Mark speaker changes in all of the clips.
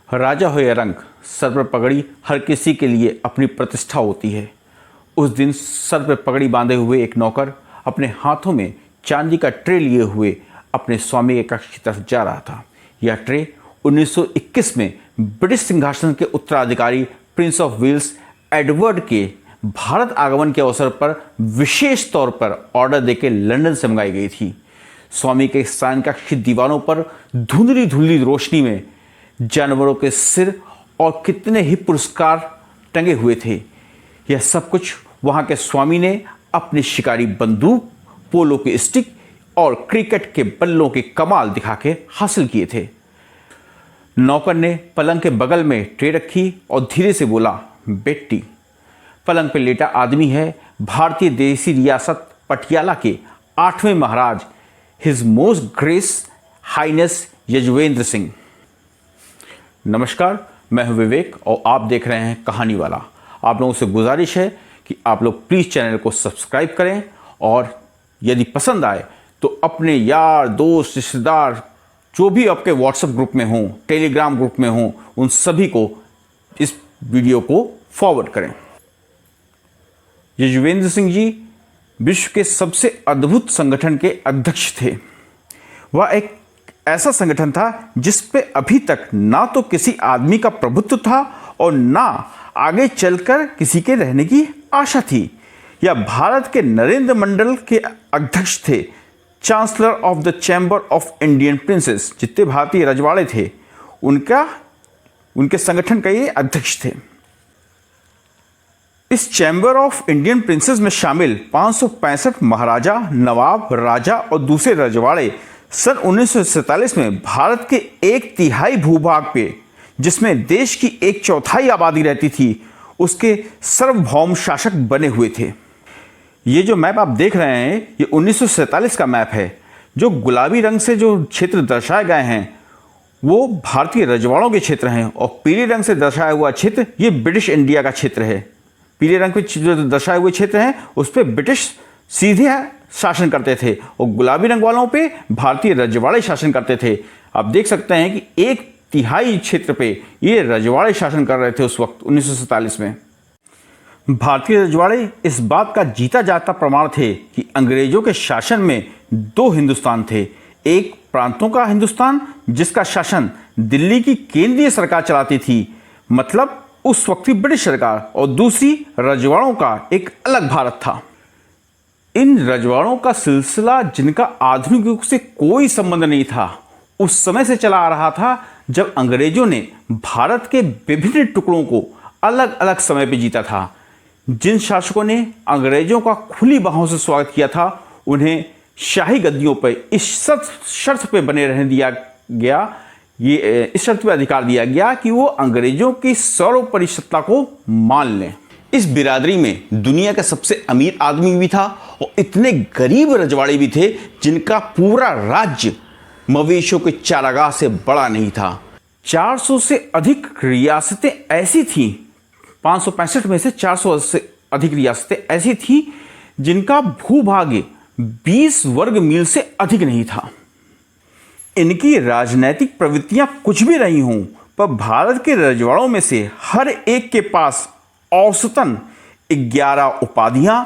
Speaker 1: राजा हो या रंक, सर पर पगड़ी हर किसी के लिए अपनी प्रतिष्ठा होती है। उस दिन सर पर पगड़ी बांधे हुए एक नौकर अपने हाथों में चांदी का ट्रे लिए हुए अपने स्वामी के कक्ष की तरफ जा रहा था। यह ट्रे 1921 में ब्रिटिश सिंहासन के उत्तराधिकारी प्रिंस ऑफ वेल्स एडवर्ड के भारत आगमन के अवसर पर विशेष तौर पर ऑर्डर देकर लंदन से मंगाई गई थी। स्वामी के शयन कक्ष की दीवारों पर धुंधली धुंधली रोशनी में जानवरों के सिर और कितने ही पुरस्कार टंगे हुए थे। यह सब कुछ वहां के स्वामी ने अपनी शिकारी बंदूक, पोलो की स्टिक और क्रिकेट के बल्लों के कमाल दिखा के हासिल किए थे। नौकर ने पलंग के बगल में ट्रे रखी और धीरे से बोला, बेटी, पलंग पर लेटा आदमी है भारतीय देसी रियासत पटियाला के 8वें महाराज his most grace highness Yajuvendra Singh. नमस्कार, मैं हूं विवेक और आप देख रहे हैं कहानी वाला। आप लोगों से गुजारिश है कि आप लोग प्लीज़ चैनल को सब्सक्राइब करें और यदि पसंद आए तो अपने यार, दोस्त, रिश्तेदार जो भी आपके व्हाट्सएप ग्रुप में हों, टेलीग्राम ग्रुप में हों, उन सभी को इस वीडियो को फॉरवर्ड करें। यजुवेंद्र सिंह जी विश्व के सबसे अद्भुत संगठन के अध्यक्ष थे। वह एक ऐसा संगठन था जिस पे अभी तक ना तो किसी आदमी का प्रभुत्व था और ना आगे चलकर किसी के रहने की आशा थी। यह भारत के नरेंद्र मंडल के अध्यक्ष थे, chancellor of the chamber of Indian princess. जितने भारतीय रजवाड़े थे उनके संगठन का ये अध्यक्ष थे। इस चैम्बर ऑफ इंडियन प्रिंसेस में शामिल 565 महाराजा, नवाब, राजा और दूसरे रजवाड़े सन 1947 में भारत के 1/3 भूभाग पे, जिसमें देश की 1/4 आबादी रहती थी, उसके सार्वभौम शासक बने हुए थे। ये जो मैप आप देख रहे हैं ये 1947 का मैप है। जो गुलाबी रंग से जो क्षेत्र दर्शाए गए हैं वो भारतीय रजवाड़ों के क्षेत्र हैं और पीले रंग से दर्शाया हुआ क्षेत्र ये ब्रिटिश इंडिया का क्षेत्र है। पीले रंग पे जो दर्शाए हुए क्षेत्र हैं उस पर ब्रिटिश सीधे शासन करते थे और गुलाबी रंग वालों पे भारतीय रजवाड़े शासन करते थे। आप देख सकते हैं कि 1/3 क्षेत्र पे ये रजवाड़े शासन कर रहे थे उस वक्त 1947 में। भारतीय रजवाड़े इस बात का जीता जाता प्रमाण थे कि अंग्रेजों के शासन में 2 हिंदुस्तान थे। एक प्रांतों का हिंदुस्तान जिसका शासन दिल्ली की केंद्रीय सरकार चलाती थी, मतलब उस वक्त की ब्रिटिश सरकार, और दूसरी रजवाड़ों का एक अलग भारत था। इन रजवाड़ों का सिलसिला जिनका आधुनिक युग से कोई संबंध नहीं था, उस समय से चला आ रहा था जब अंग्रेजों ने भारत के विभिन्न टुकड़ों को अलग अलग समय पर जीता था। जिन शासकों ने अंग्रेजों का खुली बाहों से स्वागत किया था उन्हें शाही गद्दियों पर इस शर्त पे बने रहने दिया गया, इस शर्त पे अधिकार दिया गया कि वो अंग्रेजों की सर्वोपरि सत्ता को मान लें। इस बिरादरी में दुनिया का सबसे अमीर आदमी भी था और इतने गरीब रजवाड़े भी थे जिनका पूरा राज्य मवेशियों के चारागाह से बड़ा नहीं था। 400 से अधिक रियासतें ऐसी थीं, 565 में से 400 से अधिक रियासतें ऐसी थीं जिनका भूभाग 20 वर्ग मील से अधिक नहीं था। इनकी राजनैतिक प्रवृत्तियां कुछ भी रही हों, पर भारत के रजवाड़ों में से हर एक के पास औसतन 11 उपाधियां,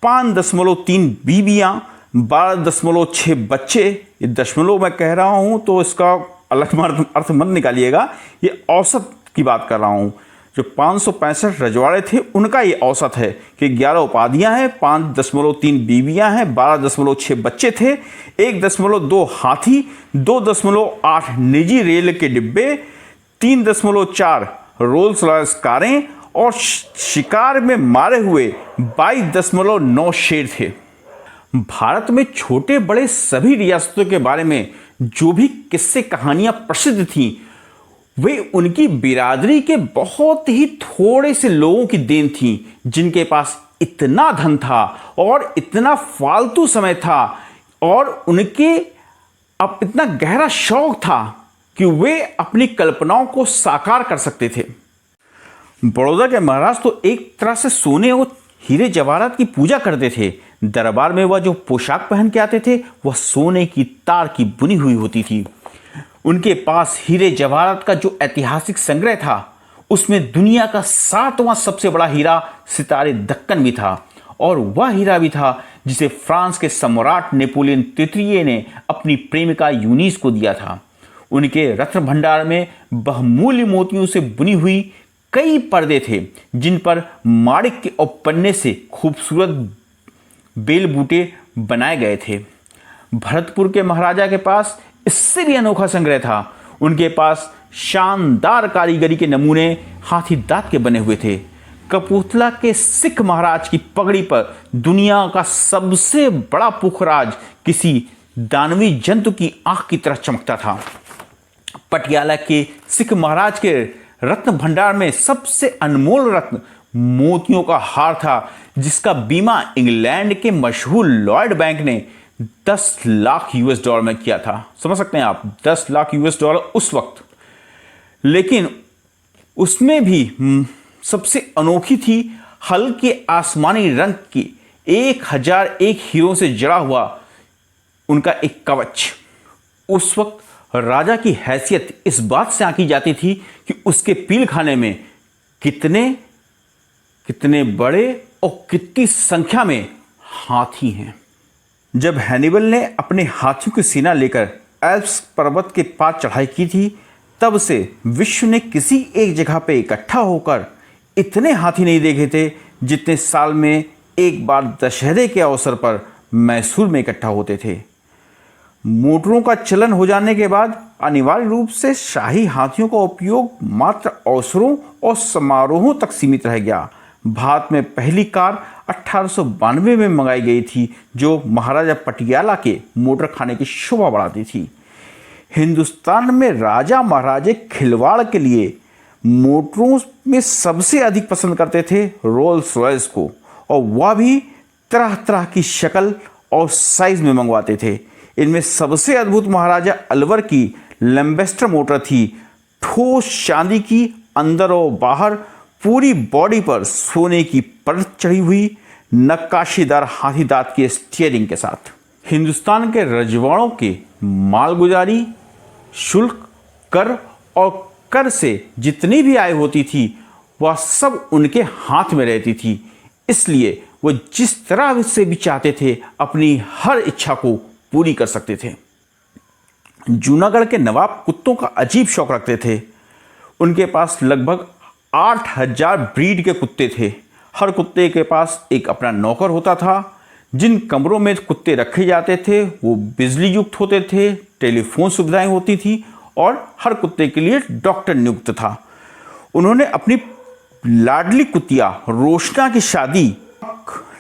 Speaker 1: 5.3 बीबियां, 12.6 बच्चे। ये दशमलव मैं कह रहा हूं तो इसका अलग अर्थ मत निकालिएगा, ये औसत की बात कर रहा हूं। जो 565 रजवाड़े थे उनका ये औसत है कि 11 उपाधियां हैं, 5.3 बीबियां हैं, 12.6 बच्चे थे, 1.2 हाथी, 2.8 निजी रेल के डिब्बे, 3.4 रोल्स रॉयस कारें और शिकार में मारे हुए 22.9 शेर थे। भारत में छोटे बड़े सभी रियासतों के बारे में जो भी किस्से कहानियां प्रसिद्ध थीं वे उनकी बिरादरी के बहुत ही थोड़े से लोगों की देन थी, जिनके पास इतना धन था और इतना फालतू समय था और उनके अब इतना गहरा शौक था कि वे अपनी कल्पनाओं को साकार कर सकते थे। बड़ौदा के महाराज तो एक तरह से सोने और हीरे जवाहरात की पूजा करते थे। दरबार में वह जो पोशाक पहन के आते थे वह सोने की तार की बुनी हुई होती थी। उनके पास हीरे जवाहरात का जो ऐतिहासिक संग्रह था, उसमें दुनिया का 7वां सबसे बड़ा हीरा सितारे दक्कन भी था, और वह हीरा भी था जिसे फ्रांस के सम्राट नेपोलियन तृतीय ने अपनी प्रेमिका यूनिस को दिया था। उनके रत्न भंडार में बहुमूल्य मोतियों से बुनी हुई कई पर्दे थे, जिन पर माणिक्य और पन्ने से खूबसूरत बेल बूटे बनाए गए थे। भरतपुर के महाराजा के पास इससे भी अनोखा संग्रह था। उनके पास शानदार कारीगरी के नमूने हाथी दांत के बने हुए थे। कपूरथला के सिख महाराज की पगड़ी पर दुनिया का सबसे बड़ा पुखराज किसी दानवी जंतु की आंख की तरह चमकता था। पटियाला के सिख महाराज के रत्न भंडार में सबसे अनमोल रत्न मोतियों का हार था, जिसका बीमा इंग्लैंड के मशहूर लॉयड बैंक ने 10 लाख US$ में किया था। समझ सकते हैं आप, 10 लाख US$ उस वक्त। लेकिन उसमें भी सबसे अनोखी थी हल्के आसमानी रंग की 1001 हीरों से जड़ा हुआ उनका एक कवच। उस वक्त राजा की हैसियत इस बात से आंकी जाती थी कि उसके पीलखाने में कितने बड़े और कितनी संख्या में हाथी हैं। जब हैनिबल ने अपने हाथियों की सेना लेकर एल्प्स पर्वत के पार चढ़ाई की थी, तब से विश्व ने किसी एक जगह पे इकट्ठा होकर इतने हाथी नहीं देखे थे जितने साल में एक बार दशहरे के अवसर पर मैसूर में इकट्ठा होते थे। मोटरों का चलन हो जाने के बाद अनिवार्य रूप से शाही हाथियों का उपयोग मात्र अवसरों और समारोहों तक सीमित रह गया। भारत में पहली कार 1892 में मंगाई गई थी, जो महाराजा पटियाला के मोटर खाने की शोभा बढ़ाती थी। हिंदुस्तान में राजा महाराजे खिलवाड़ के लिए मोटरों में सबसे अधिक पसंद करते थे रोल्स रॉयस को, और वह भी तरह तरह की शक्ल और साइज में मंगवाते थे। इनमें सबसे अद्भुत महाराजा अलवर की लैम्बेस्टर मोटर थी। ठोस चांदी की, अंदर और बाहर पूरी बॉडी पर सोने की परत चढ़ी हुई, नक्काशीदार हाथी दांत के स्टीयरिंग के साथ। हिंदुस्तान के रजवाड़ों के मालगुजारी, शुल्क, कर और कर से जितनी भी आय होती थी, वह सब उनके हाथ में रहती थी। इसलिए वो जिस तरह से भी चाहते थे अपनी हर इच्छा को पूरी कर सकते थे। जूनागढ़ के नवाब कुत्तों का अजीब शौक रखते थे। उनके पास लगभग 8000 ब्रीड के कुत्ते थे। हर कुत्ते के पास एक अपना नौकर होता था। जिन कमरों में कुत्ते रखे जाते थे वो बिजली युक्त होते थे, टेलीफोन सुविधाएं होती थी और हर कुत्ते के लिए डॉक्टर नियुक्त था। उन्होंने अपनी लाडली कुतिया रोशना की शादी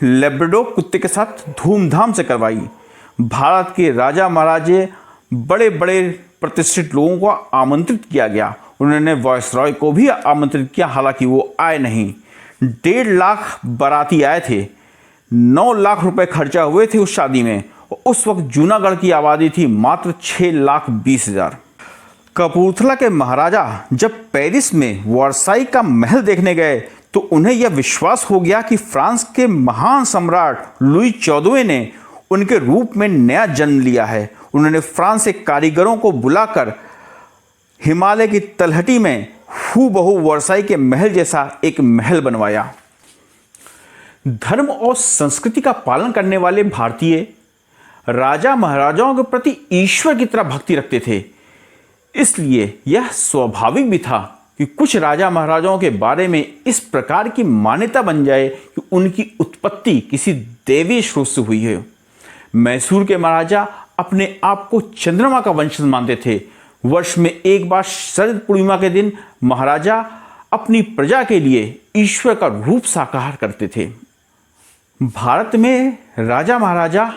Speaker 1: लेब्राडोर कुत्ते के साथ धूमधाम से करवाई। भारत के राजा महाराजे बड़े बड़े प्रतिष्ठित लोगों को आमंत्रित किया गया। उन्होंने वॉयसरॉय को भी आमंत्रित किया, हालांकि वो आए नहीं। 1.5 लाख बाराती आए थे। 9 लाख रुपए खर्चा हुए थे उस शादी में। उस वक्त जूनागढ़ की आबादी थी मात्र 6,20,000। कपूरथला के महाराजा जब पेरिस में वर्साई का महल देखने गए तो उन्हें यह विश्वास हो गया कि फ्रांस के महान सम्राट लुई 14वें ने उनके रूप में नया जन्म लिया है। उन्होंने फ्रांस के कारीगरों को बुलाकर हिमालय की तलहटी में हूबहू वर्साई के महल जैसा एक महल बनवाया। धर्म और संस्कृति का पालन करने वाले भारतीय राजा महाराजाओं के प्रति ईश्वर की तरह भक्ति रखते थे। इसलिए यह स्वाभाविक भी था कि कुछ राजा महाराजाओं के बारे में इस प्रकार की मान्यता बन जाए कि उनकी उत्पत्ति किसी दैवीय स्रोत से हुई है। मैसूर के महाराजा अपने आप को चंद्रमा का वंशज मानते थे। वर्ष में एक बार शरद पूर्णिमा के दिन महाराजा अपनी प्रजा के लिए ईश्वर का रूप साकार करते थे। भारत में राजा महाराजा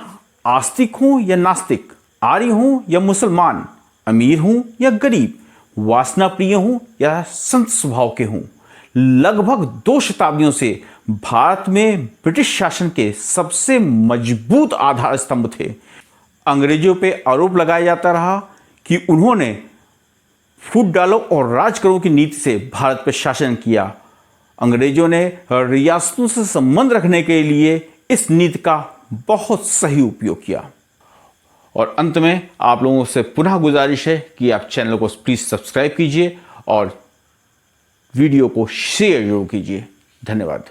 Speaker 1: आस्तिक हों या नास्तिक, आर्य हों या मुसलमान, अमीर हों या गरीब, वासना प्रिय हों या संत स्वभाव के हों, लगभग 2 शताब्दियों से भारत में ब्रिटिश शासन के सबसे मजबूत आधार स्तंभ थे। अंग्रेजों पे आरोप लगाया जाता रहा कि उन्होंने फूट डालो और राज करो की नीति से भारत पर शासन किया। अंग्रेजों ने रियासतों से संबंध रखने के लिए इस नीति का बहुत सही उपयोग किया। और अंत में आप लोगों से पुनः गुजारिश है कि आप चैनल को प्लीज़ सब्सक्राइब कीजिए और वीडियो को शेयर जरूर कीजिए। धन्यवाद।